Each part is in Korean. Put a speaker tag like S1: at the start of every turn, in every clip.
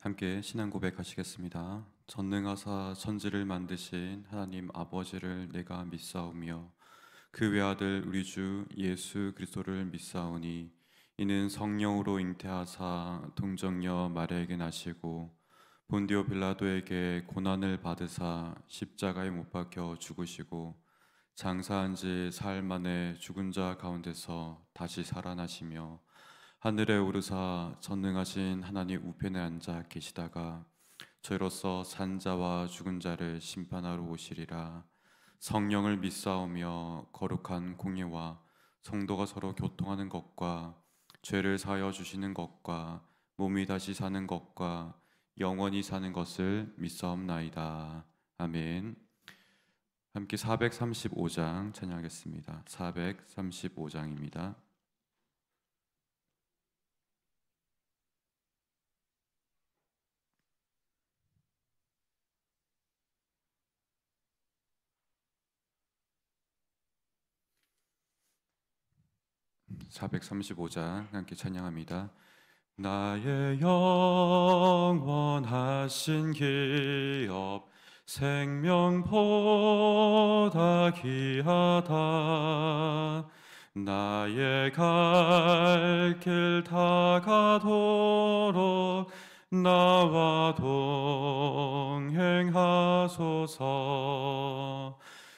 S1: 함께 신앙 고백하시겠습니다. 전능하사 천지를 만드신 하나님 아버지를 내가 믿사오며 그 외아들 우리 주 예수 그리스도를 믿사오니 이는 성령으로 잉태하사 동정녀 마리아에게 나시고 본디오 빌라도에게 고난을 받으사 십자가에 못 박혀 죽으시고 장사한 지 사흘 만에 죽은 자 가운데서 다시 살아나시며 하늘에 오르사 전능하신 하나님 우편에 앉아 계시다가 저희로서 산 자와 죽은 자를 심판하러 오시리라. 성령을 믿사오며 거룩한 공예와 성도가 서로 교통하는 것과 죄를 사하여 주시는 것과 몸이 다시 사는 것과 영원히 사는 것을 믿사옵나이다. 아멘. 함께 435장 찬양하겠습니다. 435장입니다. 435장 함께 찬양합니다. 나의 영원하신 기업 생명보다 귀하다. 나의 갈 길 다가도록 나와 동행하소서.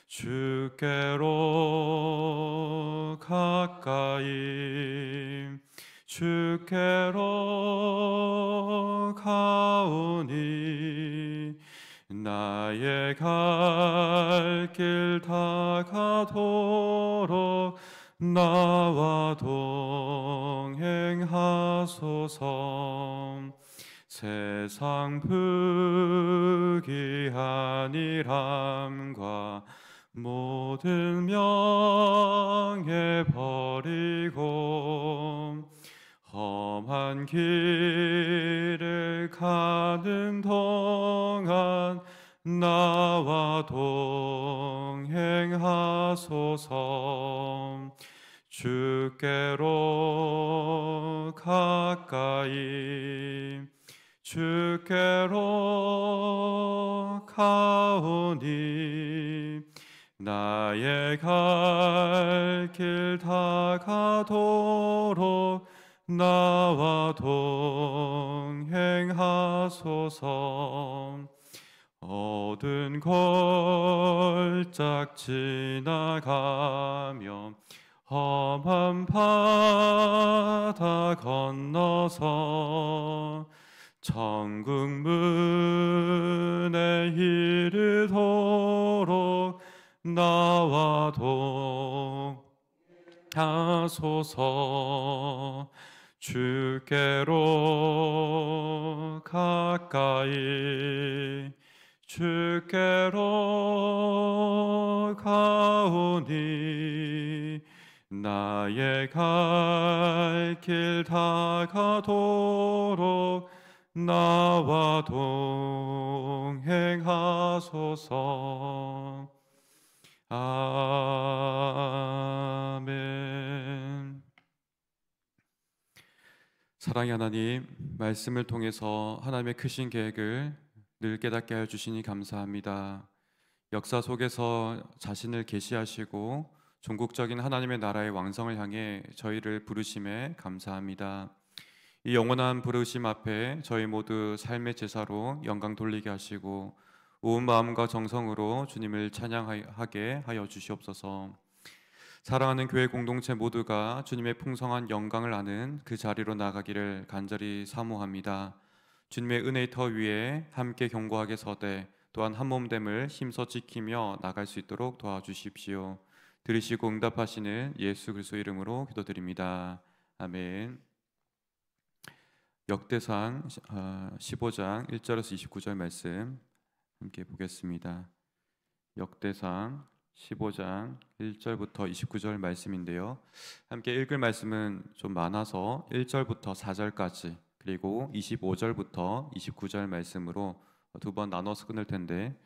S1: 주께로 가까이 주께로 가오니 나의 갈 길 다가도록 나와 동행하소서. 세상 부귀한이람과 모든 명예 버리고 험한 길을 가는 동안 나와 동행하소서. 주께로 가까이 주께로 가오니 나의 갈 길 다가도록 나와 동행하소서. 어두운 골짝 지나가며 험한 바다 건너서 천국 문에 이르도록 나와 동행하소서. 주께로 가까이 주께로 가오니 나의 갈 길 다가도록 나와 동행하소서. 아멘. 사랑의 하나님, 말씀을 통해서 하나님의 크신 계획을 늘 깨닫게 하여 주시니 감사합니다. 역사 속에서 자신을 계시하시고 종국적인 하나님의 나라의 왕성을 향해 저희를 부르심에 감사합니다. 이 영원한 부르심 앞에 저희 모두 삶의 제사로 영광 돌리게 하시고 온 마음과 정성으로 주님을 찬양하게 하여 주시옵소서. 사랑하는 교회 공동체 모두가 주님의 풍성한 영광을 아는 그 자리로 나가기를 간절히 사모합니다. 주님의 은혜의 터 위에 함께 견고하게 서되 또한 한 몸됨을 힘써 지키며 나갈 수 있도록 도와주십시오. 들으시고 응답하시는 예수 그리스도 이름으로 기도드립니다. 아멘. 역대상 15장 1절에서 29절 말씀 함께 보겠습니다. 역대상 15장 1절부터 29절 말씀인데요. 함께 읽을 말씀은 좀 많아서 1절부터 4절까지 그리고 25절부터 29절 말씀으로 두 번 나눠서 끊을 텐데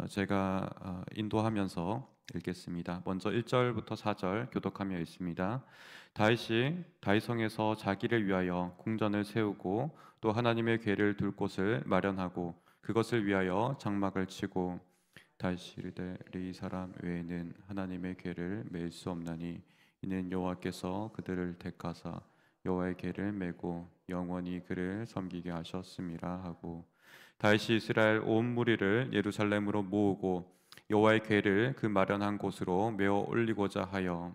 S1: 제가 인도하면서 읽겠습니다. 먼저 1절부터 4절 교독하며 있습니다. 다윗이 다윗성에서 자기를 위하여 궁전을 세우고 또 하나님의 궤를 둘 곳을 마련하고 그것을 위하여 장막을 치고 다윗이 이르되 이 사람 외에는 하나님의 궤를 맬 수 없나니 이는 여호와께서 그들을 택하사 여호와의 궤를 메고 영원히 그를 섬기게 하셨음이라 하고 다윗이 이스라엘 온 무리를 예루살렘으로 모으고 여호와의 궤를 그 마련한 곳으로 메어 올리고자 하여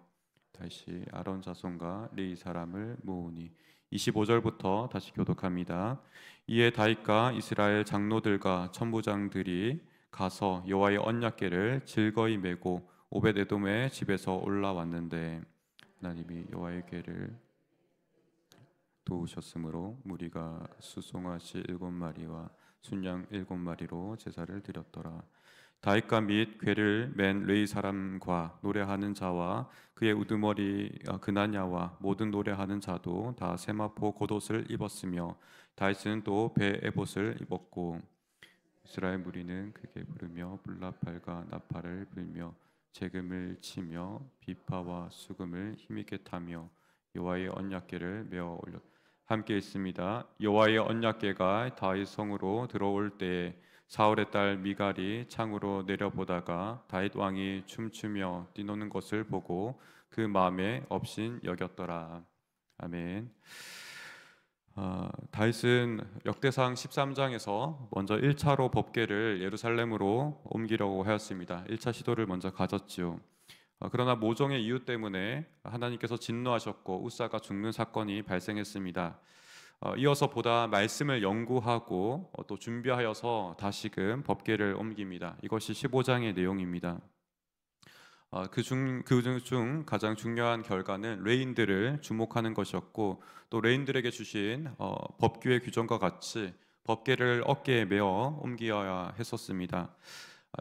S1: 다시 아론 자손과 레위 사람을 모으니 25절부터 다시 교독합니다. 이에 다윗과 이스라엘 장로들과 천부장들이 가서 여호와의 언약궤를 즐거이 메고 오벳에돔의 집에서 올라왔는데 하나님이 여호와의 궤를 도우셨으므로 무리가 수송아지 7마리와 순양 7마리로 제사를 드렸더라. 다윗과 및 궤를 맨 레위 사람과 노래하는 자와 그의 우두머리 그나냐와 모든 노래하는 자도 다 세마포 겉옷을 입었으며 다윗은 또 배 에봇을 입었고 이스라엘 무리는 크게 부르며 불나팔과 나팔을 불며 재금을 치며 비파와 수금을 힘있게 타며 여호와의 언약궤를 메어 올렸 함께 있습니다. 여호와의 언약궤가 다윗 성으로 들어올 때에 사울의 딸 미갈이 창으로 내려보다가 다윗 왕이 춤추며 뛰노는 것을 보고 그 마음에 업신 여겼더라. 아멘. 다윗은 역대상 13장에서 먼저 1차로 법궤를 예루살렘으로 옮기려고 하였습니다. 1차 시도를 먼저 가졌지요. 그러나 모종의 이유 때문에 하나님께서 진노하셨고 우사가 죽는 사건이 발생했습니다. 이어서 보다 말씀을 연구하고 또 준비하여서 다시금 법궤를 옮깁니다. 이것이 15장의 내용입니다. 그중 가장 중요한 결과는 레인들을 주목하는 것이었고 또 레인들에게 주신 법규의 규정과 같이 법궤를 어깨에 메어 옮겨야 했었습니다.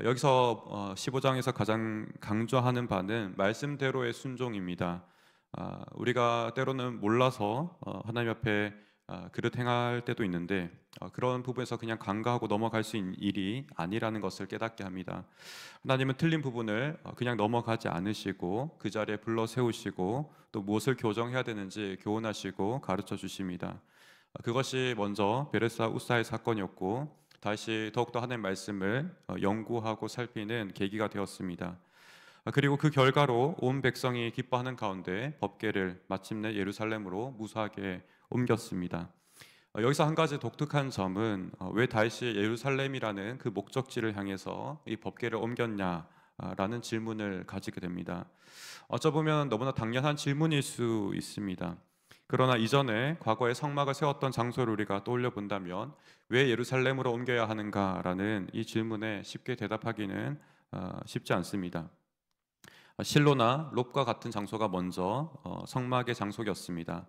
S1: 여기서 15장에서 가장 강조하는 바는 말씀대로의 순종입니다. 우리가 때로는 몰라서 하나님 앞에 그릇 행할 때도 있는데 그런 부분에서 그냥 간과하고 넘어갈 수 있는 일이 아니라는 것을 깨닫게 합니다. 하나님은 틀린 부분을 그냥 넘어가지 않으시고 그 자리에 불러 세우시고 또 무엇을 교정해야 되는지 교훈하시고 가르쳐 주십니다. 그것이 먼저 베레스와 우사의 사건이었고 다시 더욱더 하나님의 말씀을 연구하고 살피는 계기가 되었습니다. 그리고 그 결과로 온 백성이 기뻐하는 가운데 법궤를 마침내 예루살렘으로 무사하게 옮겼습니다. 여기서 한 가지 독특한 점은 왜 다윗이 예루살렘이라는 그 목적지를 향해서 이 법궤를 옮겼냐라는 질문을 가지게 됩니다. 어쩌보면 너무나 당연한 질문일 수 있습니다. 그러나 이전에 과거에 성막을 세웠던 장소를 우리가 떠올려 본다면 왜 예루살렘으로 옮겨야 하는가라는 이 질문에 쉽게 대답하기는 쉽지 않습니다. 실로나 롭과 같은 장소가 먼저 성막의 장소였습니다.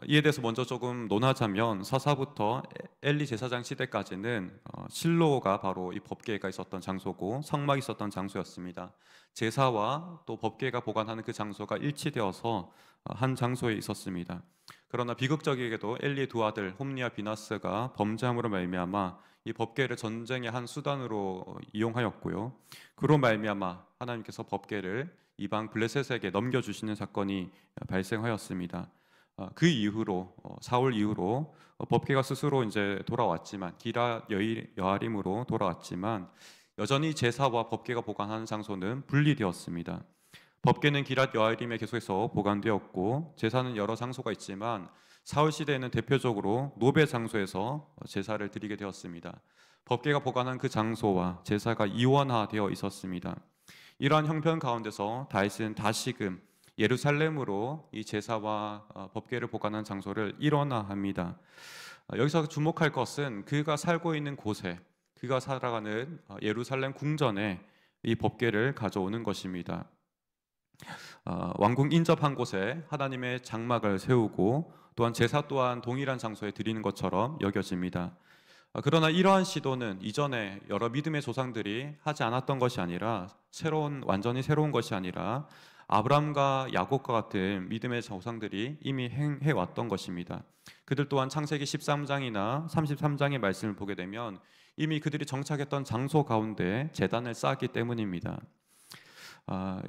S1: 이에 대해서 먼저 조금 논하자면 서사부터 엘리 제사장 시대까지는 실로가 바로 이 법궤가 있었던 장소고 성막이 있었던 장소였습니다. 제사와 또 법궤가 보관하는 그 장소가 일치되어서 한 장소에 있었습니다. 그러나 비극적이게도 엘리의 두 아들 홈리와 비나스가 범죄함으로 말미암아 이 법궤를 전쟁의 한 수단으로 이용하였고요. 그로 말미암아 하나님께서 법궤를 이방 블레셋에게 넘겨주시는 사건이 발생하였습니다. 그 이후로 사울 이후로 법궤가 스스로 이제 돌아왔지만 기럇 여아림으로 돌아왔지만 여전히 제사와 법궤가 보관하는 장소는 분리되었습니다. 법궤는 기럇 여아림에 계속해서 보관되었고 제사는 여러 장소가 있지만 사울 시대에는 대표적으로 노베 장소에서 제사를 드리게 되었습니다. 법궤가 보관한 그 장소와 제사가 이원화되어 있었습니다. 이러한 형편 가운데서 다윗은 다시금 예루살렘으로 이 제사와 법궤를 보관한 장소를 일원화합니다. 여기서 주목할 것은 그가 살고 있는 곳에 그가 살아가는 예루살렘 궁전에 이 법궤를 가져오는 것입니다. 왕궁 인접한 곳에 하나님의 장막을 세우고 또한 제사 또한 동일한 장소에 드리는 것처럼 여겨집니다. 그러나 이러한 시도는 이전에 여러 믿음의 조상들이 하지 않았던 것이 아니라 완전히 새로운 것이 아니라 아브라함과 야곱과 같은 믿음의 조상들이 이미 행해왔던 것입니다. 그들 또한 창세기 13장이나 33장의 말씀을 보게 되면 이미 그들이 정착했던 장소 가운데 제단을 쌓았기 때문입니다.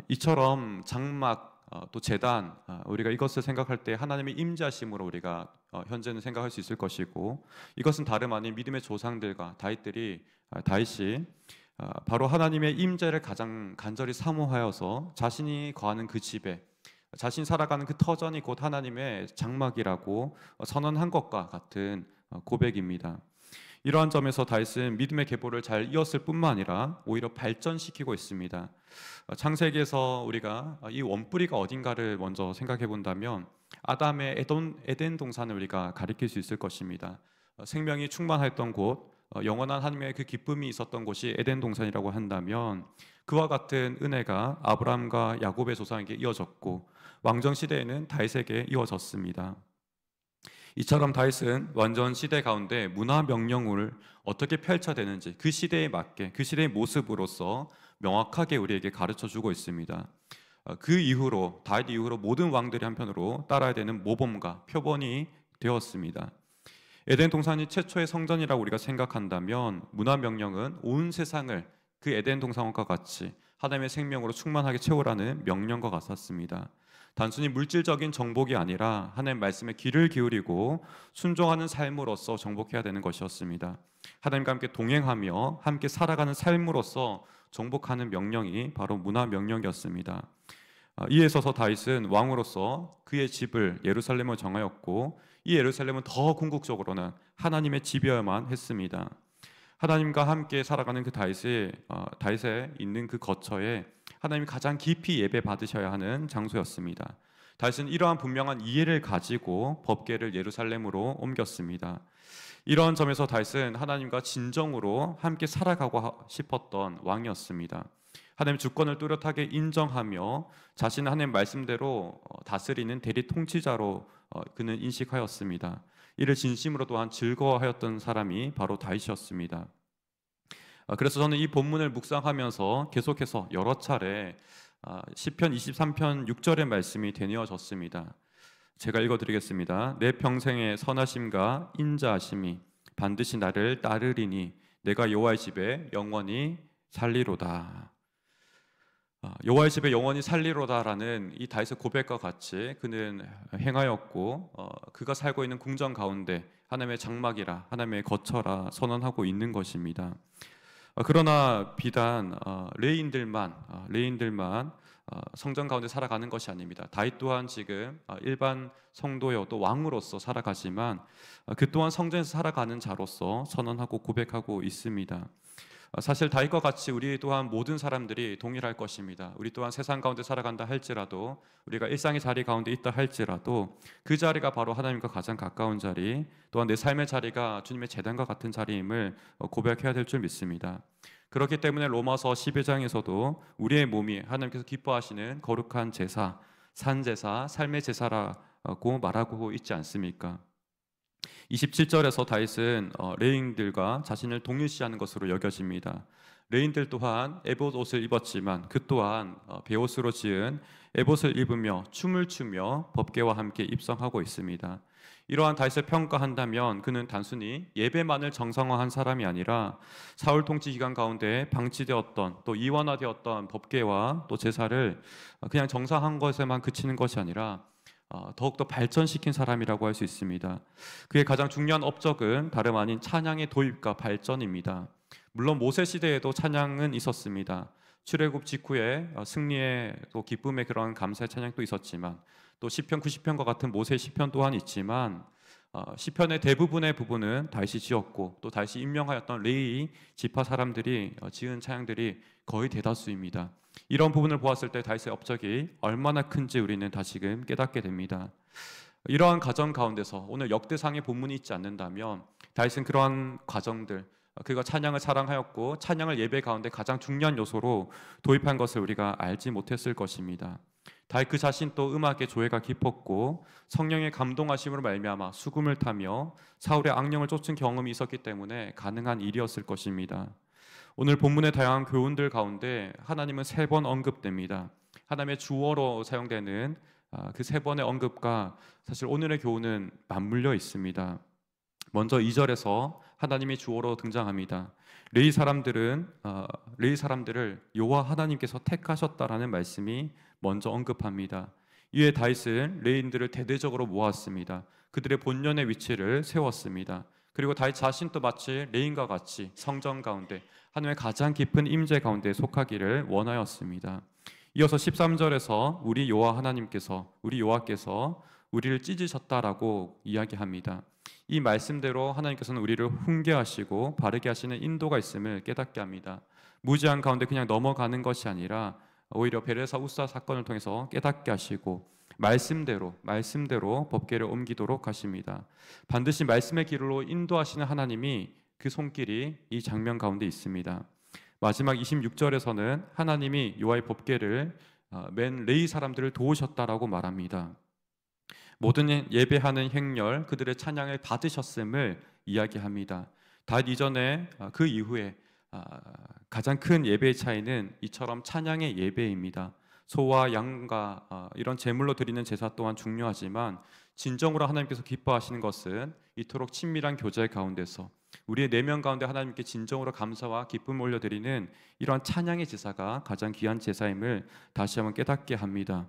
S1: 이처럼 장막 또 제단 우리가 이것을 생각할 때 하나님의 임재하심으로 우리가 현재는 생각할 수 있을 것이고 이것은 다름 아닌 믿음의 조상들과 다윗이 바로 하나님의 임재를 가장 간절히 사모하여서 자신이 거하는 그 집에 자신이 살아가는 그 터전이 곧 하나님의 장막이라고 선언한 것과 같은 고백입니다. 이러한 점에서 다윗은 믿음의 계보를 잘 이었을 뿐만 아니라 오히려 발전시키고 있습니다. 창세기에서 우리가 이 원뿌리가 어딘가를 먼저 생각해 본다면 아담의 에덴 동산을 우리가 가리킬 수 있을 것입니다. 생명이 충만했던 곳, 영원한 하나님의 그 기쁨이 있었던 곳이 에덴 동산이라고 한다면 그와 같은 은혜가 아브라함과 야곱의 조상에게 이어졌고 왕정 시대에는 다윗에게 이어졌습니다. 이처럼 다윗은 완전 시대 가운데 문화 명령을 어떻게 펼쳐야 되는지 그 시대에 맞게 그 시대의 모습으로서 명확하게 우리에게 가르쳐주고 있습니다. 그 이후로 다윗 이후로 모든 왕들이 한편으로 따라야 되는 모범과 표본이 되었습니다. 에덴 동산이 최초의 성전이라고 우리가 생각한다면 문화 명령은 온 세상을 그 에덴 동산과 같이 하나님의 생명으로 충만하게 채우라는 명령과 같았습니다. 단순히 물질적인 정복이 아니라 하나님 말씀에 귀를 기울이고 순종하는 삶으로서 정복해야 되는 것이었습니다. 하나님과 함께 동행하며 함께 살아가는 삶으로서 정복하는 명령이 바로 문화 명령이었습니다. 이에 있어서 다윗은 왕으로서 그의 집을 예루살렘을 정하였고 이 예루살렘은 더 궁극적으로는 하나님의 집이어야만 했습니다. 하나님과 함께 살아가는 그 다윗에 있는 그 거처에 하나님이 가장 깊이 예배 받으셔야 하는 장소였습니다. 다윗은 이러한 분명한 이해를 가지고 법궤를 예루살렘으로 옮겼습니다. 이러한 점에서 다윗은 하나님과 진정으로 함께 살아가고 싶었던 왕이었습니다. 하나님의 주권을 뚜렷하게 인정하며 자신은 하나님 말씀대로 다스리는 대리 통치자로 그는 인식하였습니다. 이를 진심으로 또한 즐거워하였던 사람이 바로 다윗이었습니다. 그래서 저는 이 본문을 묵상하면서 계속해서 여러 차례 시편 23편 6절의 말씀이 되뇌어졌습니다. 제가 읽어드리겠습니다. 내 평생의 선하심과 인자하심이 반드시 나를 따르리니 내가 여호와의 집에 영원히 살리로다. 여호와의 집에 영원히 살리로다라는 이 다윗의 고백과 같이 그는 행하였고 그가 살고 있는 궁전 가운데 하나님의 장막이라 하나님의 거처라 선언하고 있는 것입니다. 그러나 비단 레인들만 성전 가운데 살아가는 것이 아닙니다. 다윗 또한 지금 일반 성도여 또 왕으로서 살아가지만 그 또한 성전에서 살아가는 자로서 선언하고 고백하고 있습니다. 사실 다윗과 같이 우리 또한 모든 사람들이 동일할 것입니다. 우리 또한 세상 가운데 살아간다 할지라도 우리가 일상의 자리 가운데 있다 할지라도 그 자리가 바로 하나님과 가장 가까운 자리 또한 내 삶의 자리가 주님의 제단과 같은 자리임을 고백해야 될 줄 믿습니다. 그렇기 때문에 로마서 12장에서도 우리의 몸이 하나님께서 기뻐하시는 거룩한 제사, 산제사, 삶의 제사라고 말하고 있지 않습니까? 27절에서 다윗은 레인들과 자신을 동일시하는 것으로 여겨집니다. 레인들 또한 에봇 옷을 입었지만 그 또한 베옷으로 지은 에봇을 입으며 춤을 추며 법궤와 함께 입성하고 있습니다. 이러한 다윗을 평가한다면 그는 단순히 예배만을 정상화한 사람이 아니라 사울 통치 기간 가운데 방치되었던 또 이원화되었던 법궤와 또 제사를 그냥 정상한 것에만 그치는 것이 아니라 더욱더 발전시킨 사람이라고 할 수 있습니다. 그의 가장 중요한 업적은 다름 아닌 찬양의 도입과 발전입니다. 물론 모세 시대에도 찬양은 있었습니다. 출애굽 직후에 승리의 또 기쁨의 그런 감사의 찬양도 있었지만 또 시편 90편과 같은 모세 시편 또한 있지만 시편의 대부분의 부분은 다윗이 지었고 또 다윗이 임명하였던 레위 지파 사람들이 지은 찬양들이 거의 대다수입니다. 이런 부분을 보았을 때 다윗의 업적이 얼마나 큰지 우리는 다시금 깨닫게 됩니다. 이러한 과정 가운데서 오늘 역대상의 본문이 있지 않는다면 다윗은 그러한 과정들 그가 찬양을 사랑하였고 찬양을 예배 가운데 가장 중요한 요소로 도입한 것을 우리가 알지 못했을 것입니다. 다윗 그 자신 또 음악의 조예가 깊었고 성령의 감동하심으로 말미암아 수금을 타며 사울의 악령을 쫓은 경험이 있었기 때문에 가능한 일이었을 것입니다. 오늘 본문의 다양한 교훈들 가운데 하나님은 3번 언급됩니다. 하나님의 주어로 사용되는 그 3번의 언급과 사실 오늘의 교훈은 맞물려 있습니다. 먼저 2절에서 하나님이 주어로 등장합니다. 레위 사람들을 여호와 하나님께서 택하셨다라는 말씀이 먼저 언급합니다. 이에 다윗은 레위인들을 대대적으로 모았습니다. 그들의 본연의 위치를 세웠습니다. 그리고 다윗 자신도 마치 레위인과 같이 성전 가운데 하나님의 가장 깊은 임재 가운데 속하기를 원하였습니다. 이어서 13절에서 우리 여호와께서 우리를 찢으셨다라고 이야기합니다. 이 말씀대로 하나님께서는 우리를 훈계하시고 바르게 하시는 인도가 있음을 깨닫게 합니다. 무지한 가운데 그냥 넘어가는 것이 아니라 오히려 베레사 우사 사건을 통해서 깨닫게 하시고 말씀대로 법궤를 옮기도록 하십니다. 반드시 말씀의 길로 인도하시는 하나님이 그 손길이 이 장면 가운데 있습니다. 마지막 26절에서는 하나님이 여호와의 법궤를 맨 레위 사람들을 도우셨다라고 말합니다. 모든 예배하는 행렬 그들의 찬양을 받으셨음을 이야기합니다. 다윗 이전에 그 이후에 가장 큰 예배의 차이는 이처럼 찬양의 예배입니다. 소와 양과 이런 제물로 드리는 제사 또한 중요하지만 진정으로 하나님께서 기뻐하시는 것은 이토록 친밀한 교제 가운데서 우리의 내면 가운데 하나님께 진정으로 감사와 기쁨을 올려드리는 이러한 찬양의 제사가 가장 귀한 제사임을 다시 한번 깨닫게 합니다.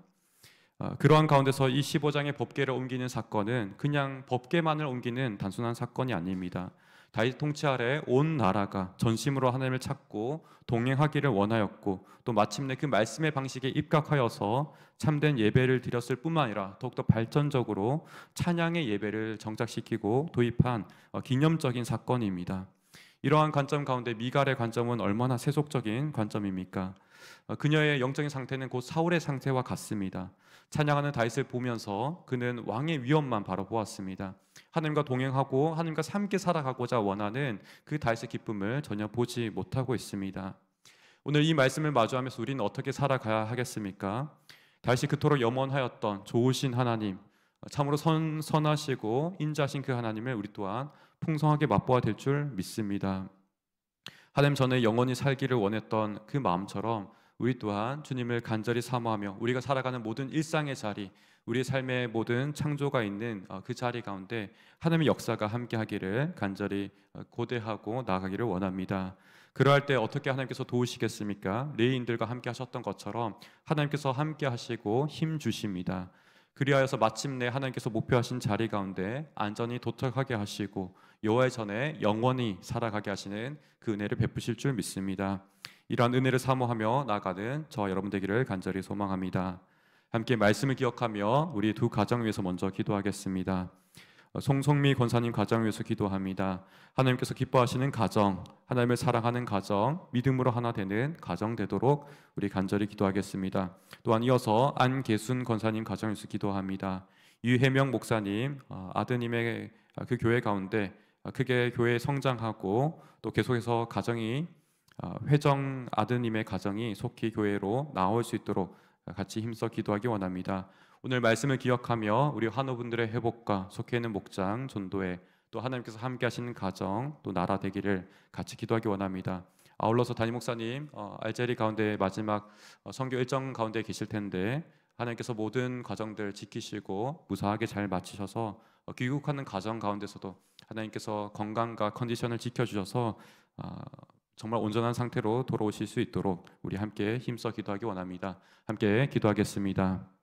S1: 그러한 가운데서 이 15장의 법궤를 옮기는 사건은 그냥 법궤만을 옮기는 단순한 사건이 아닙니다. 다윗 통치 아래 온 나라가 전심으로 하나님을 찾고 동행하기를 원하였고 또 마침내 그 말씀의 방식에 입각하여서 참된 예배를 드렸을 뿐만 아니라 더욱더 발전적으로 찬양의 예배를 정착시키고 도입한 기념적인 사건입니다. 이러한 관점 가운데 미갈의 관점은 얼마나 세속적인 관점입니까? 그녀의 영적인 상태는 곧 사울의 상태와 같습니다. 찬양하는 다윗을 보면서 그는 왕의 위엄만 바로 보았습니다. 하나님과 동행하고 하나님과 함께 살아가고자 원하는 그 다윗의 기쁨을 전혀 보지 못하고 있습니다. 오늘 이 말씀을 마주하면서 우리는 어떻게 살아가야 하겠습니까? 다윗이 그토록 염원하였던 좋으신 하나님, 참으로 선하시고 인자하신 그 하나님을 우리 또한 풍성하게 맛보아야 될 줄 믿습니다. 하나님 전에 영원히 살기를 원했던 그 마음처럼 우리 또한 주님을 간절히 사모하며 우리가 살아가는 모든 일상의 자리, 우리의 삶의 모든 창조가 있는 그 자리 가운데 하나님의 역사가 함께하기를 간절히 고대하고 나아가기를 원합니다. 그러할 때 어떻게 하나님께서 도우시겠습니까? 레위인들과 함께 하셨던 것처럼 하나님께서 함께 하시고 힘 주십니다. 그리하여서 마침내 하나님께서 목표하신 자리 가운데 안전히 도착하게 하시고 여호와의 전에 영원히 살아가게 하시는 그 은혜를 베푸실 줄 믿습니다. 이러한 은혜를 사모하며 나아가는 저와 여러분 되기를 간절히 소망합니다. 함께 말씀을 기억하며 우리 두 가정 위해서 먼저 기도하겠습니다. 송성미 권사님 가정 위해서 기도합니다. 하나님께서 기뻐하시는 가정, 하나님을 사랑하는 가정, 믿음으로 하나 되는 가정 되도록 우리 간절히 기도하겠습니다. 또한 이어서 안계순 권사님 가정 위해서 기도합니다. 유혜명 목사님 아드님의 그 교회 가운데 크게 교회 성장하고 또 계속해서 가정이 회정 아드님의 가정이 속히 교회로 나올 수 있도록 같이 힘써 기도하기 원합니다. 오늘 말씀을 기억하며 우리 환우분들의 회복과 속해 있는 목장, 전도회 또 하나님께서 함께 하시는 가정 또 나라 되기를 같이 기도하기 원합니다. 아울러서 담임 목사님 알제리 가운데 마지막 선교 일정 가운데 계실 텐데 하나님께서 모든 과정들 지키시고 무사하게 잘 마치셔서 귀국하는 가정 가운데서도 하나님께서 건강과 컨디션을 지켜주셔서 정말 온전한 상태로 돌아오실 수 있도록 우리 함께 힘써 기도하기 원합니다. 함께 기도하겠습니다.